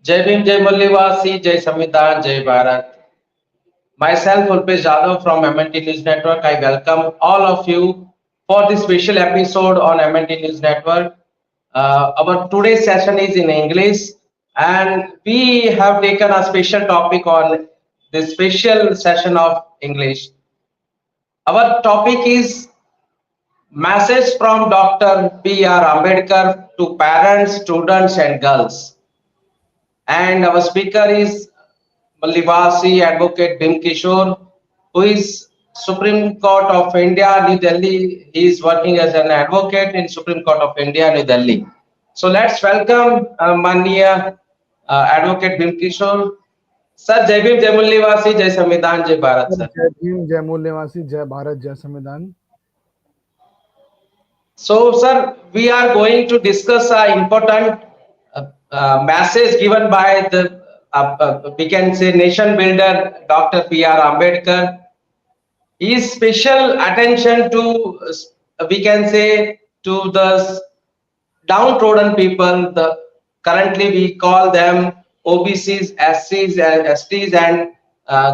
जय भीम, जय मल्लिवासी, जय संविधान, जय Bharat. Myself, Ulpesh Jadhav from MNT News Network. I welcome all of you for this special episode on MNT News Network. Our today's session is in English, and we have taken a special topic on this special session of English. Our topic is message from Dr. P.R. Ambedkar to parents, students, and girls. And our speaker is Malivasi Advocate Bhim Kishore, who is Supreme Court of India, New Delhi. He is working as an advocate in Supreme Court of India, New Delhi. So let's welcome Mania Advocate Bhim Kishore. Sir, Jai Bhim, Jai Mulliwasi, Jai Samvidhan, Jai Bharat, sir. जय भीम, जय मूल्यवासी, जय भारत, जय संविधान. So, sir, we are going to discuss an important message given by the, we can say, nation builder, Dr. P.R. Ambedkar. His special attention to, we can say, to the downtrodden people. Currently we call them OBCs, SCs, and STs, and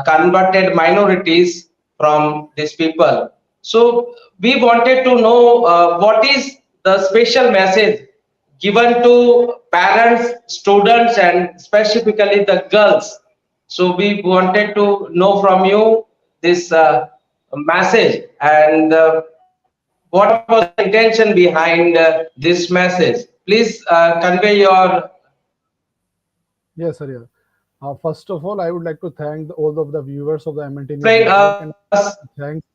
converted minorities from these people. So we wanted to know what is the special message given to parents, students, and specifically the girls. So we wanted to know from you this message, and what was the intention behind this message. Please convey your. Yes, sir. Yeah. First of all, I would like to thank all of the viewers of the MNT News Explain Network, and us thanks.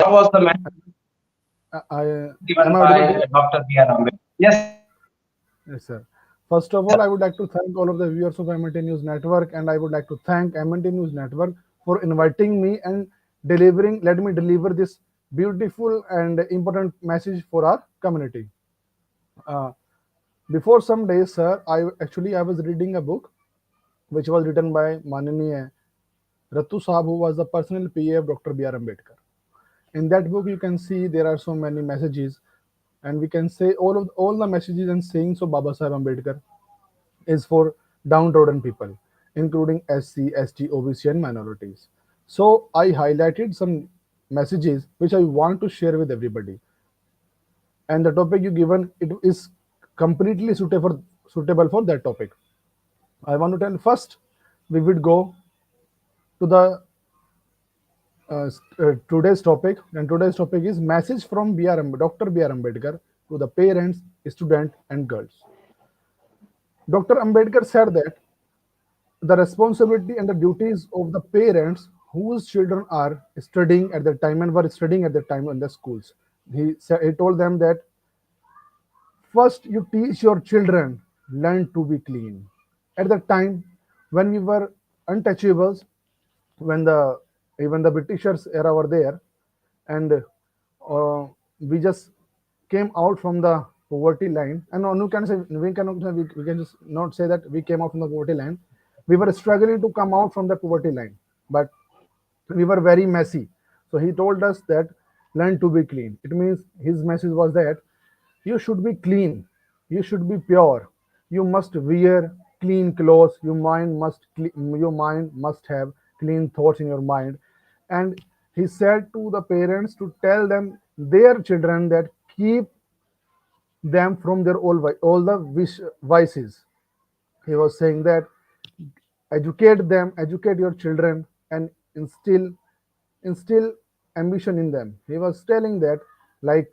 what was the message Am given I by audible? Dr. B.R. Ambedkar. Yes. Yes, sir. First of all, I would like to thank all of the viewers of the MNT News Network, and I would like to thank MNT News Network for inviting me and delivering. Let me deliver this beautiful and important message for our community. Uh, Before some days, sir, I was reading a book which was written by Mananiya Ratu Sahab, who was the personal PA of Dr. B.R. Ambedkar. In that book, you can see there are so many messages, and we can say all the messages and sayings of Baba Sahib Ambedkar is for downtrodden people, including SC, ST, OBC, and minorities. So I highlighted some messages which I want to share with everybody, and the topic you given it is completely suitable for that topic. I want to tell first we would go to the today's topic, and today's topic is message from Dr. B.R. Ambedkar to the parents, students, and girls. Dr. Ambedkar said that the responsibility and the duties of the parents whose children are studying at the time and were studying at the time in the schools. He told them that first you teach your children learn to be clean. At the time when we were untouchables, when the even the Britishers era were there, and we just came out from the poverty line. And no, you can say we cannot say we can just not say that we came out from the poverty line. We were struggling to come out from the poverty line, but we were very messy. So he told us that learn to be clean. It means his message was that you should be clean, you should be pure, you must wear clean clothes, your mind must have clean thoughts in your mind. And he said to the parents to tell them their children that keep them from their all the vices. He was saying that educate them, educate your children, and instill ambition in them. He was telling that, like,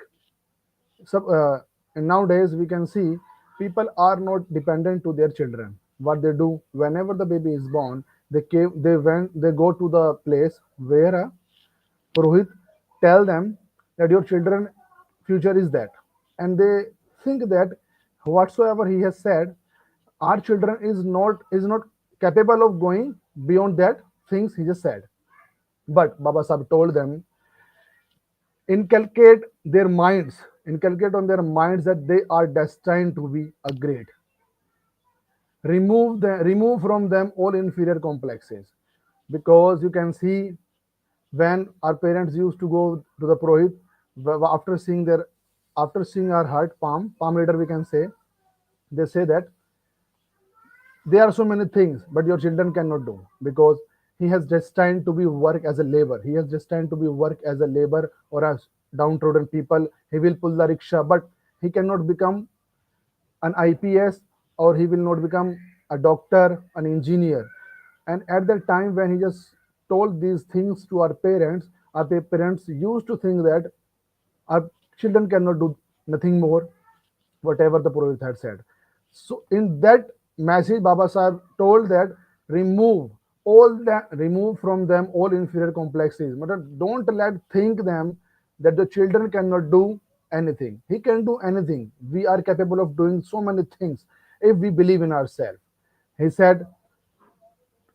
and nowadays we can see people are not dependent to their children. What they do whenever the baby is born, they go to the place where a Purohit tell them that your children future is that, and they think that whatsoever he has said, our children is not capable of going beyond that things he just said. But Baba Sahib told them inculcate on their minds that they are destined to be a great. Remove from them all inferior complexes, because you can see when our parents used to go to the Purohit, after seeing our heart palm reader, we can say, they say that there are so many things, but your children cannot do because he has destined to be work as a labor. He has destined to be work as a labor or as downtrodden people. He will pull the rickshaw, but he cannot become an IPS, or he will not become a doctor, an engineer. And at that time when he just told these things to our parents used to think that our children cannot do nothing more, whatever the Purohit had said. So in that message, Baba Sahib told that remove from them all inferior complexes. Don't let think them that the children cannot do anything. He can do anything. We are capable of doing so many things if we believe in ourselves. He said,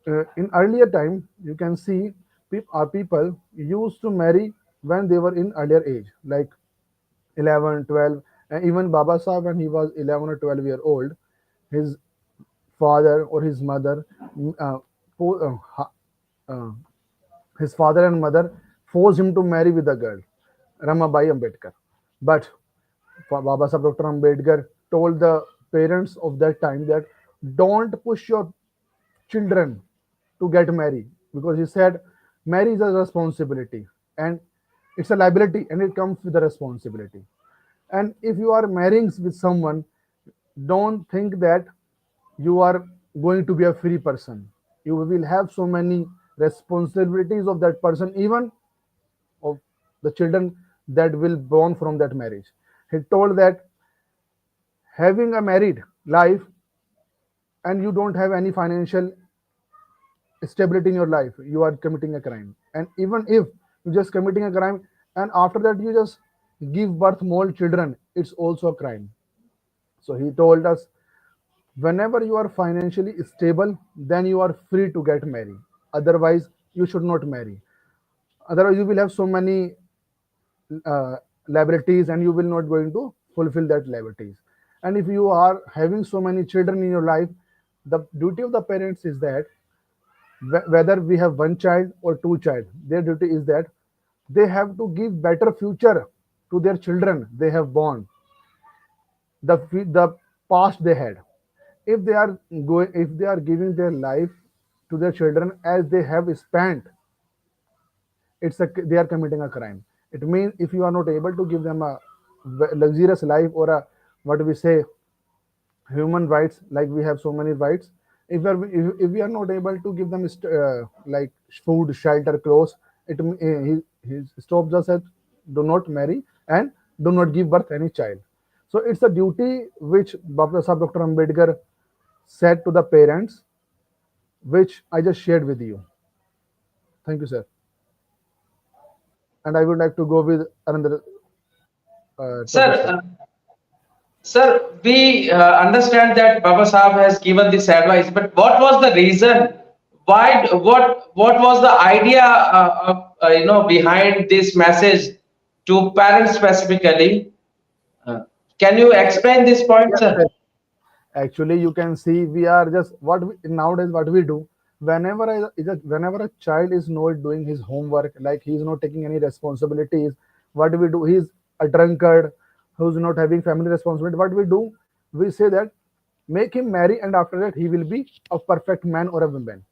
in earlier time, you can see our people used to marry when they were in earlier age, like 11, 12, and even Baba Sahib when he was 11 or 12-year old, his father or his mother, uh, po- uh, ha- uh, his father and mother forced him to marry with a girl, Ramabai Ambedkar. But Baba Sahib Dr. Ambedkar told the parents of that time that don't push your children to get married, because he said marriage is a responsibility and it's a liability and it comes with a responsibility. And if you are marrying with someone, don't think that you are going to be a free person. You will have so many responsibilities of that person, even of the children that will born from that marriage. He told that having a married life and you don't have any financial stability in your life, you are committing a crime. And even if you just committing a crime and after that you just give birth more children, it's also a crime. So he told us, whenever you are financially stable, then you are free to get married. Otherwise, you should not marry. Otherwise, you will have so many uh, liabilities and you will not going to fulfill that liabilities. And if you are having so many children in your life, the duty of the parents is that whether we have one child or two child, their duty is that they have to give better future to their children they have born, the past they had. If they are if they are giving their life to their children as they have spent, they are committing a crime. It means if you are not able to give them a luxurious life or a, what we say, human rights, like we have so many rights, if we are not able to give them like food, shelter, clothes, he stops us at do not marry and do not give birth any child. So it's a duty which Baba Sahib Dr. Ambedkar said to the parents, which I just shared with you. Thank you, sir. And I would like to go with another Sir, topic, sir. sir, we understand that Baba Sahib has given this advice, but what was the reason? Why? What was the idea behind this message to parents specifically? Uh, can you explain this point, Yes, sir? yes. Actually, you can see we are just nowadays what we do. Whenever a child is not doing his homework, like he is not taking any responsibilities, what do we do? He's a drunkard who's not having family responsibility. What we do? We say that make him marry, and after that he will be a perfect man or a woman.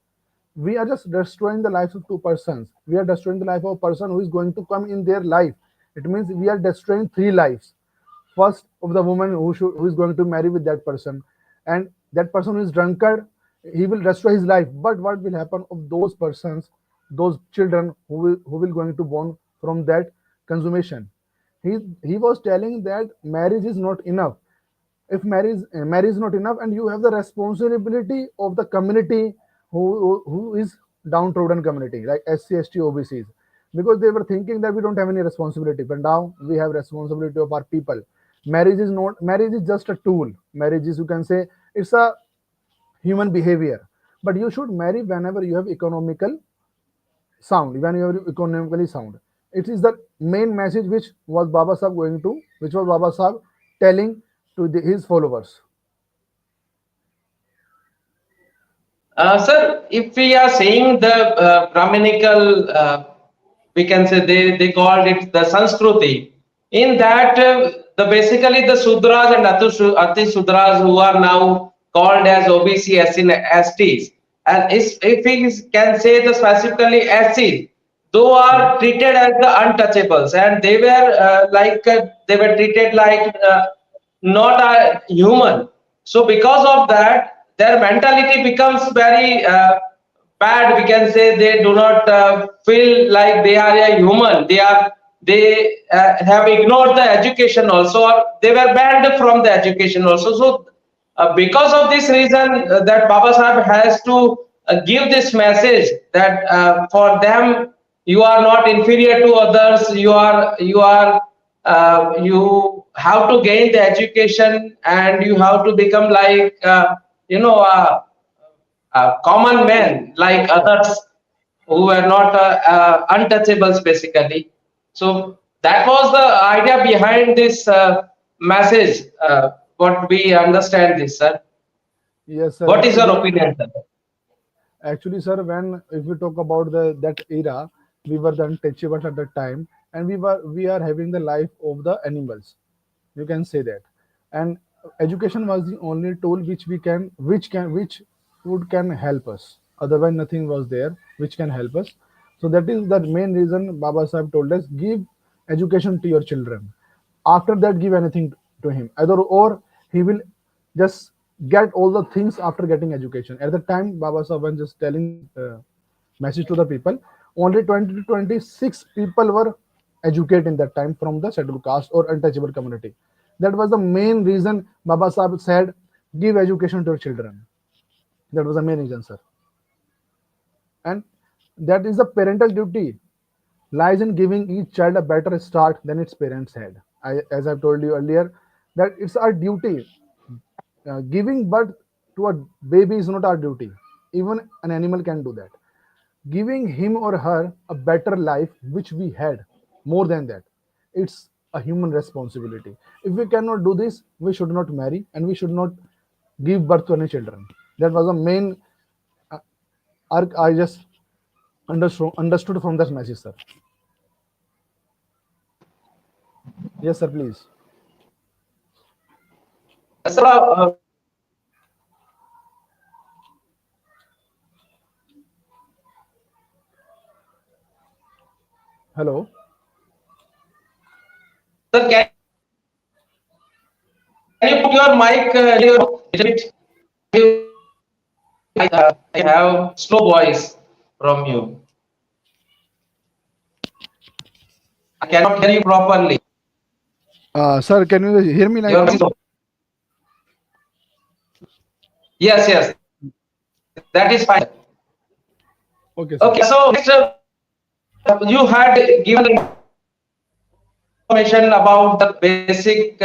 We are just destroying the lives of two persons. We are destroying the life of a person who is going to come in their life. It means we are destroying three lives. First, of the woman who is going to marry with that person, and that person who is drunkard, he will destroy his life. But what will happen of those persons, those children who will going to born from that consummation? He was telling that marriage is not enough. If marriage is not enough, and you have the responsibility of the community who is downtrodden community like SC, ST, OBCs, because they were thinking that we don't have any responsibility, but now we have responsibility of our people. Marriage is just a tool. Marriage is, you can say, it's a human behavior, but you should marry whenever you have economical sound, when you are economically sound. It is the main message which was Baba Sahib telling to his followers. Sir, if we are saying the Brahminical, we can say they called it the Sanskruti. In that, the basically the Sudras and Ati Sudras who are now called as OBC, SC, STs. And if we can say the specifically SC, those are treated as the untouchables, and they were they were treated like not a human. So because of that, their mentality becomes very bad. We can say they do not feel like they are a human. They have ignored the education also, or they were banned from the education also. So because of this reason, that Baba Sahib has to give this message that for them, you are not inferior to others. You have to gain the education, and you have to become like you know uh, common men like others who were not untouchables basically. So that was the idea behind this message. What we understand this, sir. Yes, sir. What is your opinion, sir? Actually, sir, when if we talk about the that era, we were the untouchables at that time, and we are having the life of the animals. You can say that, and education was the only tool which would can help us. Otherwise, nothing was there which can help us. So that is the main reason Baba Sahib told us give education to your children. After that, give anything to him. Either or he will just get all the things after getting education. At the time, Baba Sahib was just telling this message to the people. Only 20 to 26 people were educated in that time from the scheduled caste or untouchable community. That was the main reason Baba Sahib said, give education to your children. That was the main reason, sir. And that is the parental duty lies in giving each child a better start than its parents had. As I've told you earlier, that it's our duty. Giving birth to a baby is not our duty. Even an animal can do that. Giving him or her a better life, which we had, more than that, it's a human responsibility. If we cannot do this, we should not marry and we should not give birth to any children. That was the main arc I just understood from that message, sir. Yes, sir, please. Sir, Hello. sir, can you put your mic your little bit? I have slow voice from you. I cannot hear you properly. Sir, can you hear me right Your now? yes, yes, that is fine. Okay, sir. Okay, so next, you had given information about the basic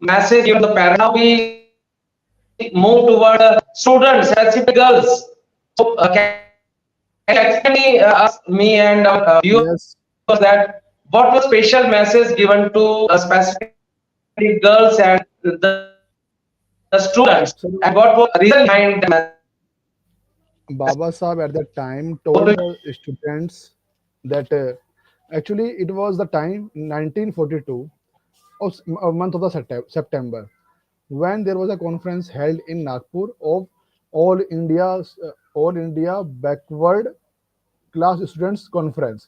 message given the parents. Now we move toward students, especially girls. So, can you explain me and viewers Yes. that what was special message given to specifically girls and the students, So and what was the reason behind the message? Baba Sahib at that time What told do the students that actually it was the time 1942 of a month of the September when there was a conference held in Nagpur of All India Backward Class Students Conference,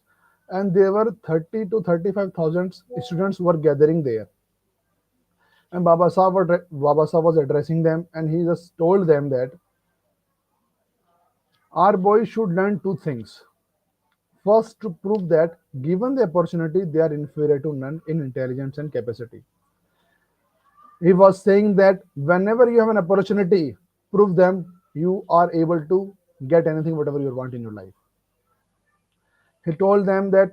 and there were 30 to 35,000 students were gathering there. And Baba Sahib was addressing them, and he just told them that our boys should learn two things. First, to prove that given the opportunity, they are inferior to none in intelligence and capacity. He was saying that whenever you have an opportunity, prove them you are able to get anything, whatever you want in your life. He told them that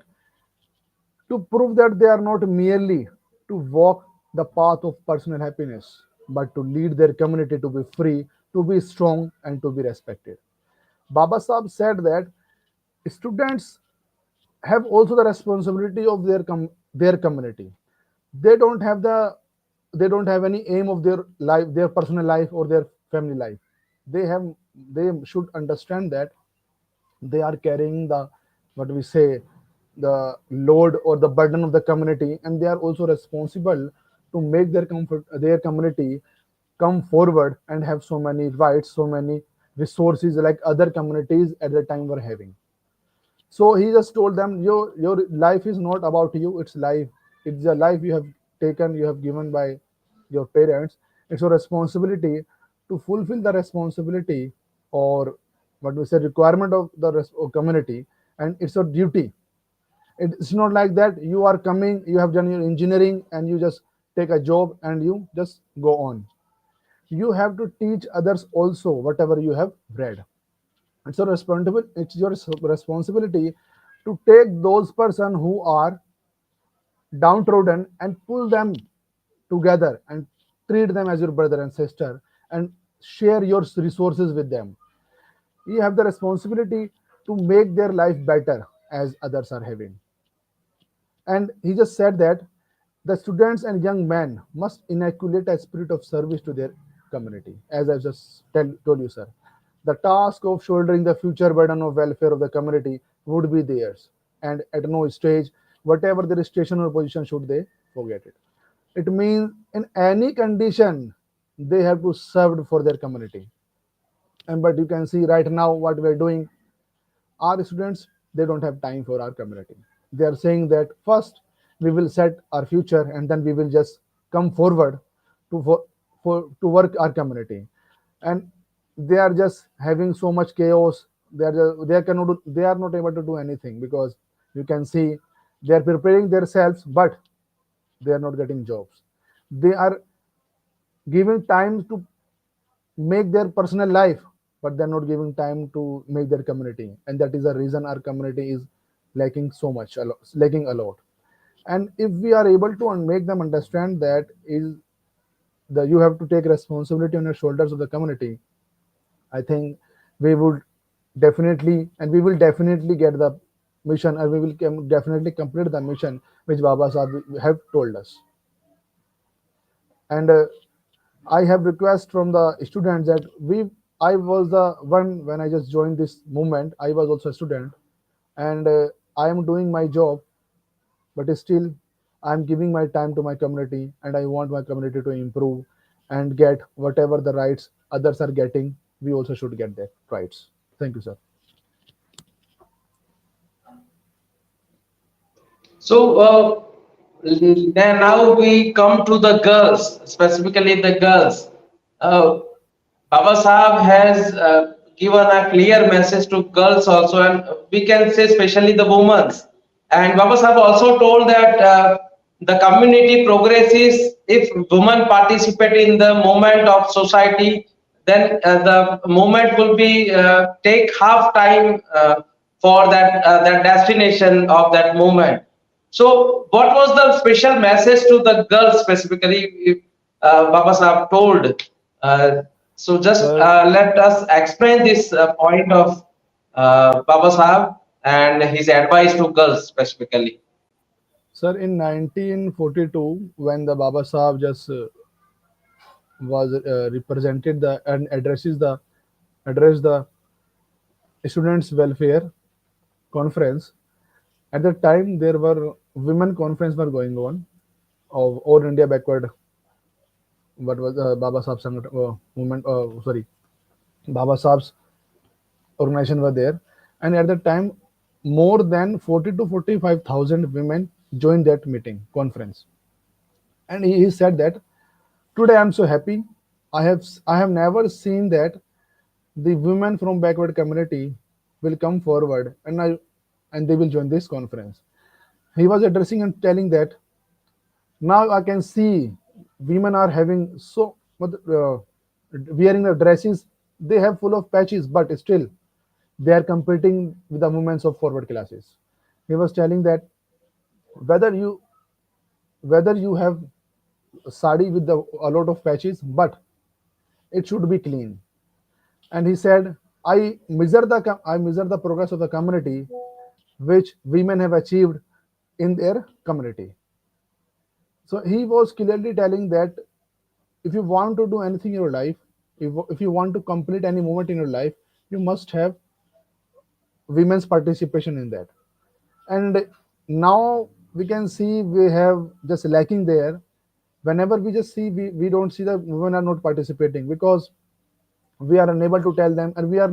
to prove that they are not merely to walk the path of personal happiness, but to lead their community to be free, to be strong, and to be respected. Baba Sahib said that students have also the responsibility of their community. They don't have the they don't have any aim of their life, their personal life or their family life. They should understand that they are carrying the what we say the load or the burden of the community, and they are also responsible to make their community come forward and have so many rights, so many resources like other communities at the time were having. So he just told them, your life is not about you, it's life. It's the life you have taken, you have given by your parents. It's your responsibility to fulfill the responsibility, or what we say, requirement of the community, and it's your duty. It's not like that you are coming, you have done your engineering and you just take a job and you just go on. You have to teach others also whatever you have read. It's your responsibility to take those person who are downtrodden and pull them together and treat them as your brother and sister and share your resources with them. You have the responsibility to make their life better as others are having. And he just said that the students and young men must inoculate a spirit of service to their community. As I just told you, sir, the task of shouldering the future burden of welfare of the community would be theirs. And at no stage, whatever their station or position, should they forget it. It means in any condition, they have to serve for their community. And but you can see right now what we are doing, our students, they don't have time for our community. They are saying that first we will set our future and then we will just come forward to to work our community. And they are just having so much chaos. They are not able to do anything, because you can see they are preparing themselves, but they are not getting jobs. They are giving time to make their personal life, but they're not giving time to make their community. And that is the reason our community is lacking so much, lacking a lot. And if we are able to make them understand that is the you have to take responsibility on your shoulders of the community, I think we would we will definitely get the mission, and we will definitely complete the mission which Baba Sahib have told us. And I have request from the students that I was the one when I just joined this movement. I was also a student, and I am doing my job, but still I am giving my time to my community, and I want my community to improve and get whatever the rights others are getting. We also should get that rights. Thank you, sir. So then now we come to the girls, specifically the girls. Uh, Baba Sahab has given a clear message to girls also, and we can say especially the women. And Baba Sahab also told that the community progresses if women participate in the movement of society. Then the movement will be take half time for that destination of that movement. So, what was the special message to the girls specifically? If, Baba Sahib told. So, just Sir, let us explain this point of Baba Sahib and his advice to girls specifically. sir, in 1942, when the Baba Sahib just was represented the and addressed the students welfare conference. At the time, there were women conference were going on of All India Backward. What was Baba Sahib movement? Sorry, Baba Sahib's organization were there, and at the time, more than 40 to 45,000 women joined that meeting conference. And he said that today I'm so happy. I have never seen that the women from backward community will come forward, and they will join this conference. He was addressing and telling that now I can see women are having wearing the dresses, they have full of patches, but still they are competing with the movements of forward classes. He was telling that whether you whether you have sari with a lot of patches, but it should be clean. And he said, I measure the progress of the community which women have achieved in their community. So he was clearly telling that if you want to do anything in your life, if you want to complete any moment in your life, you must have women's participation in that. And now we can see we have just lacking there. Whenever we just see, we don't see the women are not participating because we are unable to tell them, and we are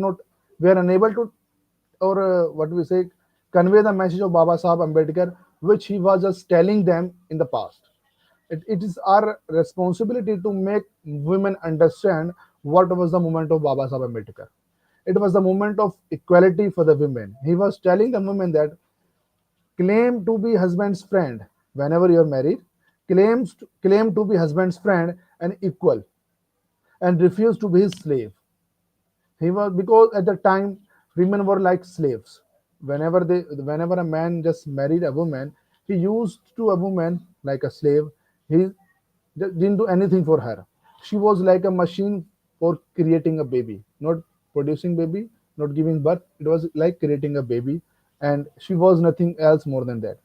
unable to, or what we say, convey the message of Baba Sahib Ambedkar, which he was just telling them in the past. It is our responsibility to make women understand what was the movement of Baba Sahib Ambedkar. It was the movement of equality for the women. He was telling the women that claim to be husband's friend whenever you are married, claim to be husband's friend and equal, and refuse to be his slave. He was, because at the time women were like slaves. Whenever a man just married a woman, he used to a woman like a slave. He didn't do anything for her. She was like a machine for creating a baby, not producing baby, not giving birth. It was like creating a baby, and she was nothing else more than that.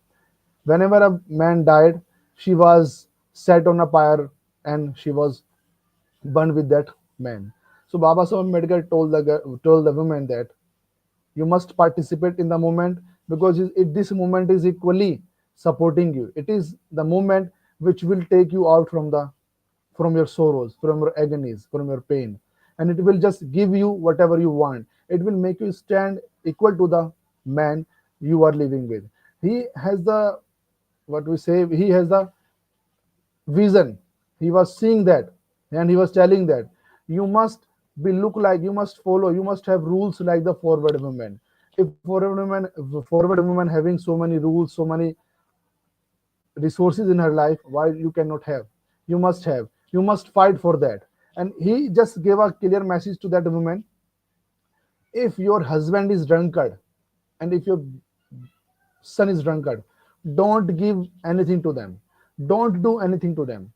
Whenever a man died, she was set on a pyre and she was burned with that man. So Baba Sahib Ambedkar told the women that you must participate in the movement, because this movement is equally supporting you. It is the movement which will take you out from your sorrows, from your agonies, from your pain, and it will just give you whatever you want. It will make you stand equal to the man you are living with. He has the, what we say, he has the vision. He was seeing that, and he was telling that you must be look like, you must follow, you must have rules like the forward women. If forward women having so many rules, so many resources in her life, why you cannot have? You must have, you must fight for that. And he just gave a clear message to that woman: if your husband is drunkard and if your son is drunkard, don't give anything to them, don't do anything to them.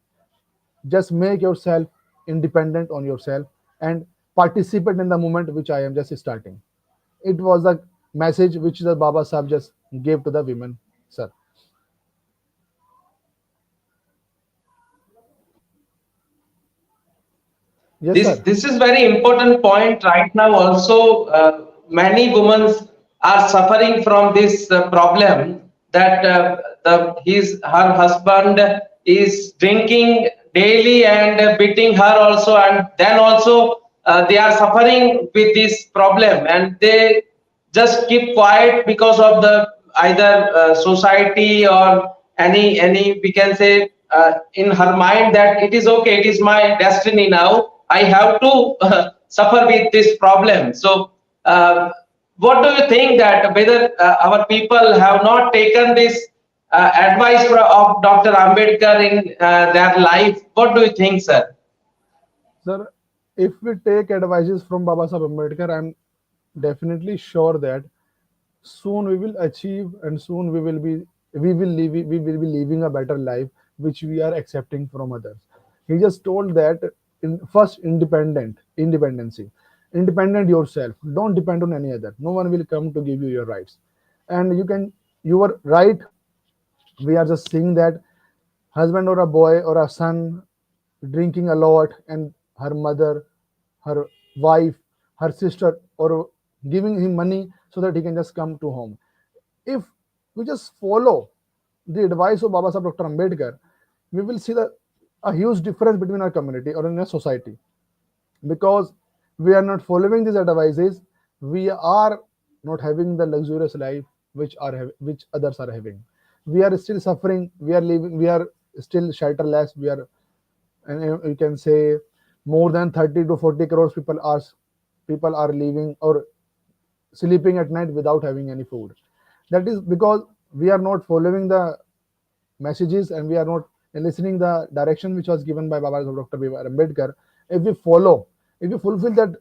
Just make yourself independent on yourself and participate in the movement which I am just starting. It was a message which the Baba Sahib just gave to the women, sir. Yes, this sir. this is very important point right now also. Many women are suffering from this problem, that his her husband is drinking daily and beating her also, and then also they are suffering with this problem, and they just keep quiet because of the either society or any we can say in her mind that it is okay, it is my destiny, now I have to suffer with this problem. So what do you think, that whether our people have not taken this advice of Dr. Ambedkar in their life? What do you think, sir? Sir, if we take advices from Baba Sahib Ambedkar, I'm definitely sure that soon we will achieve, and soon we will be living a better life which we are accepting from others. He just told that, in first, independency, independent yourself, don't depend on any other. No one will come to give you your rights. And you are right. We are just seeing that husband or a boy or a son drinking a lot, and her mother, her wife, her sister, or giving him money so that he can just come to home. If we just follow the advice of Baba Sahib Dr. Ambedkar, we will see a huge difference between our community or in a society, because we are not following these advices. We are not having the luxurious life which others are having. We are still suffering, we are still shelterless. We are, and you can say, more than 30 to 40 crores people are living or sleeping at night without having any food. That is because we are not following the messages, and we are not listening the direction which was given by Baba Dr. Ambedkar. If we follow, if we fulfill that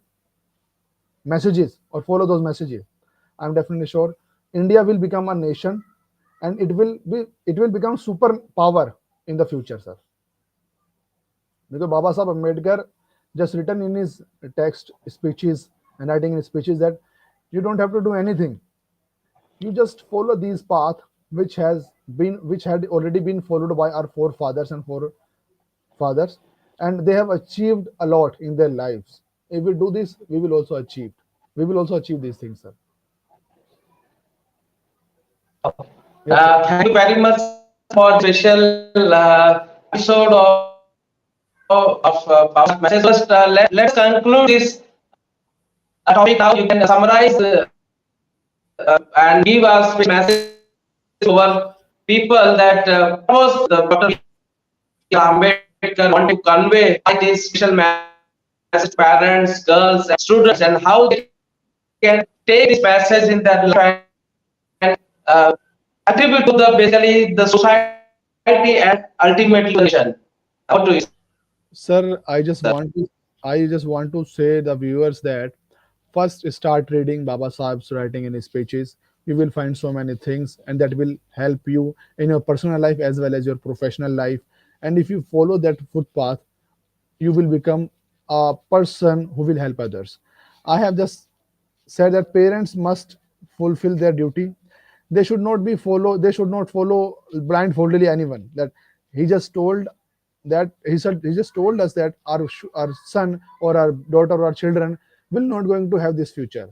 messages or follow those messages, I'm definitely sure India will become a nation, and it will become superpower in the future, sir. Because Baba Sahib Ambedkar just written in his text speeches and writing in his speeches that you don't have to do anything. You just follow these path which had already been followed by our forefathers and forefathers, and they have achieved a lot in their lives. If we do this, we will also achieve. We will also achieve these things, sir. Wow. Yes, sir. Thank you very much, sir, for special episode of Power Message. First, let's conclude this topic now. You can summarize and give us a message to our people that what was the Dr. Ambedkar want to convey by this special message to parents, girls, and students, and how they can take this message in their life and attribute to the basically the society and ultimately the nation. What do you say, sir? Sir, I just want to say the viewers that first start reading Baba Sahib's writing in his speeches. You will find so many things, and that will help you in your personal life as well as your professional life. And if you follow that footpath, you will become a person who will help others. I have just said that parents must fulfill their duty. They should not follow blindfoldedly anyone. That he just told that he just told us that our son or our daughter or our children will not going to have this future.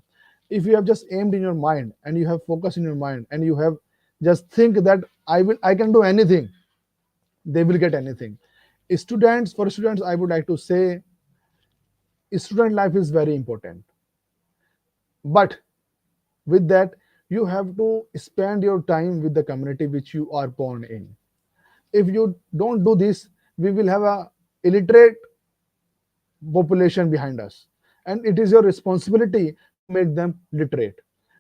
If you have just aimed in your mind and you have focus in your mind and you have just think that I can do anything, they will get anything. For students, I would like to say student life is very important, but with that you have to spend your time with the community which you are born in. If you don't do this, we will have a illiterate population behind us, and it is your responsibility to make them literate.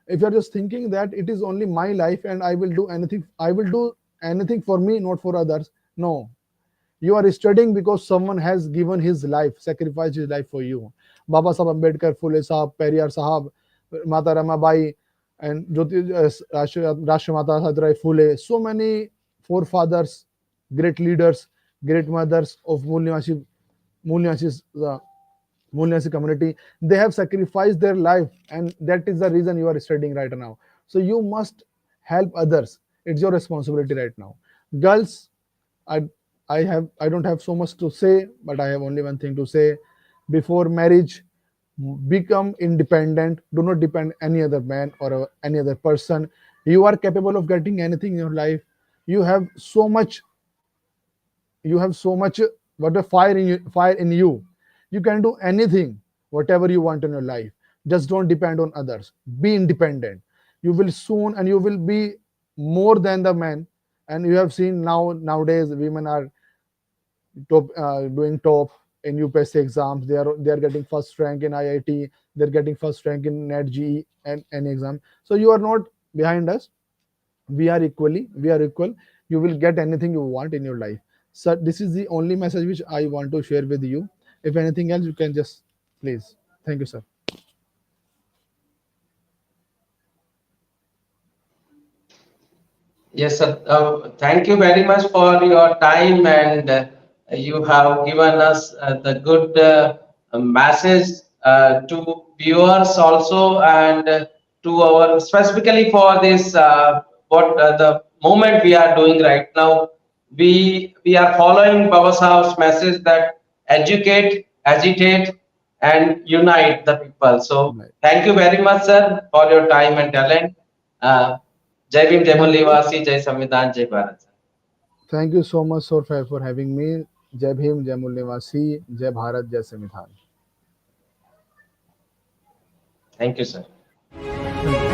If you are just thinking that it is only my life and I will do anything for me, not for others, no. You are studying because someone has given his life, sacrificed his life for you. Baba Sahib Ambedkar, Phule Sahib, Periyar Sahib, Mata Ramabai, and Rashtramata Sadrai Phule. So many forefathers, great leaders, great mothers of Mulyasi community. They have sacrificed their life, and that is the reason you are studying right now. So you must help others. It's your responsibility right now. Girls, I I don't have so much to say, but I have only one thing to say. Before marriage, become independent. Do not depend any other man or any other person. You are capable of getting anything in your life. You have so much. You have so much. What a fire in you, fire in you. You can do anything, whatever you want in your life. Just don't depend on others. Be independent. You will soon, and you will be more than the man. And you have seen nowadays women are doing top in UPSC exams. They are getting first rank in IIT. They're getting first rank in NET GE and any exam. So you are not behind us. We are equal. You will get anything you want in your life. So this is the only message which I want to share with you. If anything else, you can just please. Thank you, sir. Yes, sir. Thank you very much for your time, and you have given us the good message to viewers also, and to our specifically for this what the moment we are doing right now. We are following Baba Sahab's message that educate, agitate, and unite the people. So Right. thank you very much, sir, for your time and talent. Uh, जय भीम जय Thank you. मूल्यवासी जय संविधान जय Bharat sir Thank you so much, sir, for having me. Jai Bhim, Jai Mulyavasi, Jai Bharat, Jai Samvidhan. Thank you sir Thank you.